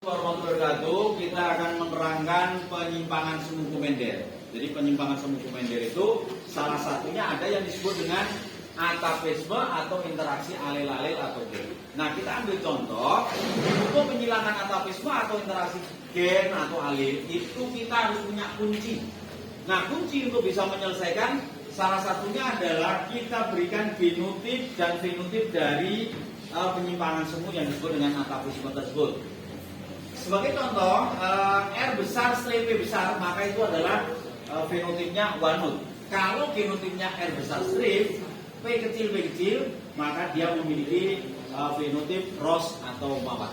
Warahmatullahi wabarakatuh. Kita akan menerangkan penyimpangan semu komender. Jadi penyimpangan semu komender itu salah satunya ada yang disebut dengan atavisme atau interaksi alel-alel atau gen. Nah, kita ambil contoh untuk menghilangkan atavisme atau interaksi gen atau alel itu kita harus punya kunci. Nah, kunci untuk bisa menyelesaikan salah satunya adalah kita berikan genotip dan fenotip dari penyimpangan semu yang disebut dengan atavisme tersebut. Sebagai contoh, R besar strip P besar, maka itu adalah fenotipnya walnut. Kalau genotipnya R besar strip, P kecil, maka dia memiliki fenotip rose atau mawar.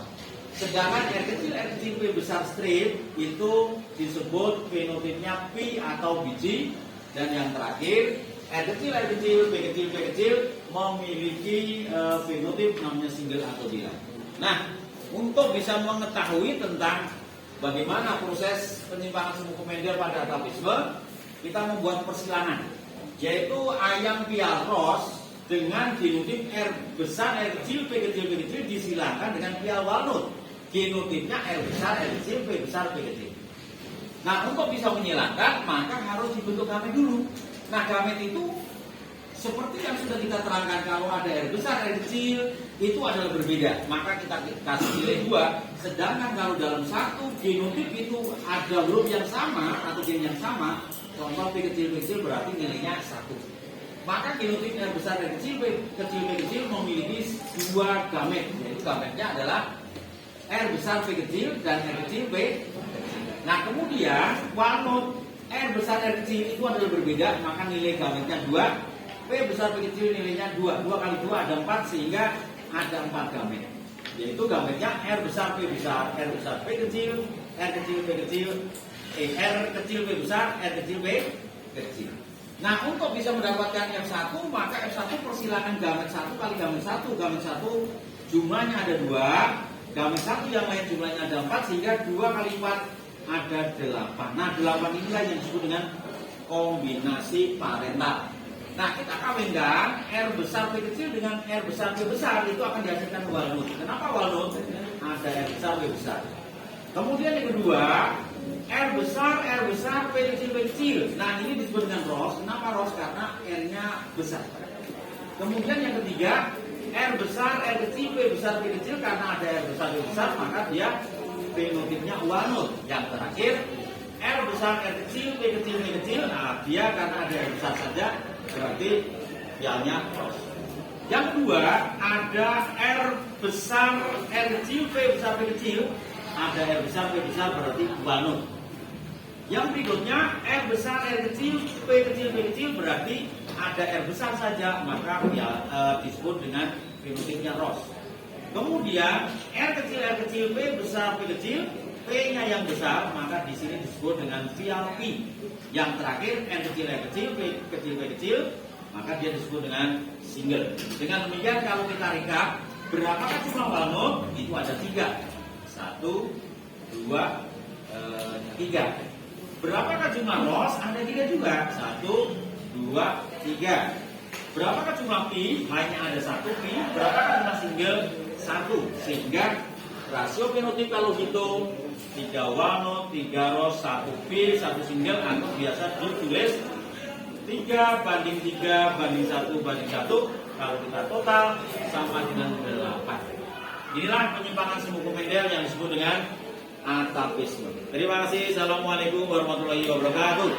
Sedangkan R kecil, P besar strip itu disebut fenotipnya P atau biji. Dan yang terakhir, R kecil, P kecil memiliki fenotip namanya single atau bilang. Nah, untuk bisa mengetahui tentang bagaimana proses penyimpangan semu komender pada atavisme, kita membuat persilangan, yaitu ayam pial ros dengan genotip R besar, R kecil, P kecil disilangkan dengan pial walnut. Genotipnya R besar, R kecil, P besar, P kecil. Nah, untuk bisa menyilangkan, maka harus dibentuk gamet dulu. Nah, gamet itu seperti yang sudah kita terangkan, kalau ada R besar, R kecil itu adalah berbeda, maka kita kasih nilai 2. Sedangkan kalau dalam satu genotip itu ada huruf yang sama atau gen yang sama, contoh P kecil berarti nilainya 1. Maka genotip R besar, R kecil, P kecil memiliki 2 gamet, yaitu gametnya adalah R besar, P kecil dan R kecil, P kecil. Nah, kemudian walnut R besar, R kecil itu adalah berbeda, maka nilai gametnya 2. P besar, P kecil nilainya 2. 2 kali 2 ada 4, sehingga ada 4 gamet. Yaitu gametnya R besar, P besar, R besar, P kecil, R kecil, P kecil, R kecil, P besar, R kecil, P kecil. Nah, untuk bisa mendapatkan F1, maka F1 persilangan gamet 1 kali gamet 1. Gamet 1 jumlahnya ada 2. Gamet 1 yang lain jumlahnya ada 4, sehingga 2 kali 4 ada 8. Nah, 8 inilah yang disebut dengan kombinasi parental. Nah, kita kawinkan R besar P kecil dengan R besar P besar, itu akan dihasilkan walnut. Kenapa walnut? Ada R besar P besar. Kemudian yang kedua, R besar P kecil. Nah, ini disebut dengan rose. Kenapa rose? Karena R-nya besar. Kemudian yang ketiga, R besar R kecil, P besar P kecil, karena ada R besar P besar, maka dia fenotipnya walnut. Yang terakhir, R besar R kecil, P kecil. Nah, dia karena ada R besar saja, berarti pialnya rose. Yang kedua, ada R besar R kecil, P besar P kecil. Ada R besar P besar, berarti walnut. Yang berikutnya, R besar R kecil, P kecil, berarti ada R besar saja, maka disebut dengan fenotipnya rose. Kemudian R kecil, P besar P kecil, P-nya yang besar, maka di sini disebut dengan pial P. Yang terakhir R kecil, P kecil, maka dia disebut dengan single. Dengan demikian, kalau kita rekap, berapakah jumlah walnut? Itu ada 3. 1, 2, 3. Berapakah jumlah rose? Ada 3 juga. 1, 2, 3. Berapakah jumlah pi? Hanya ada 1 pi. Berapakah jumlah single? 1. Sehingga rasio fenotip kalau hitung 3 walnut, 3 rose, 1 pi, 1 single, atau biasa ditulis 3 banding 3 banding 1 banding 1. Kalau kita total sama dengan 8. Inilah penyimpangan semu komender yang disebut dengan atavisme. Terima kasih. Assalamualaikum warahmatullahi wabarakatuh.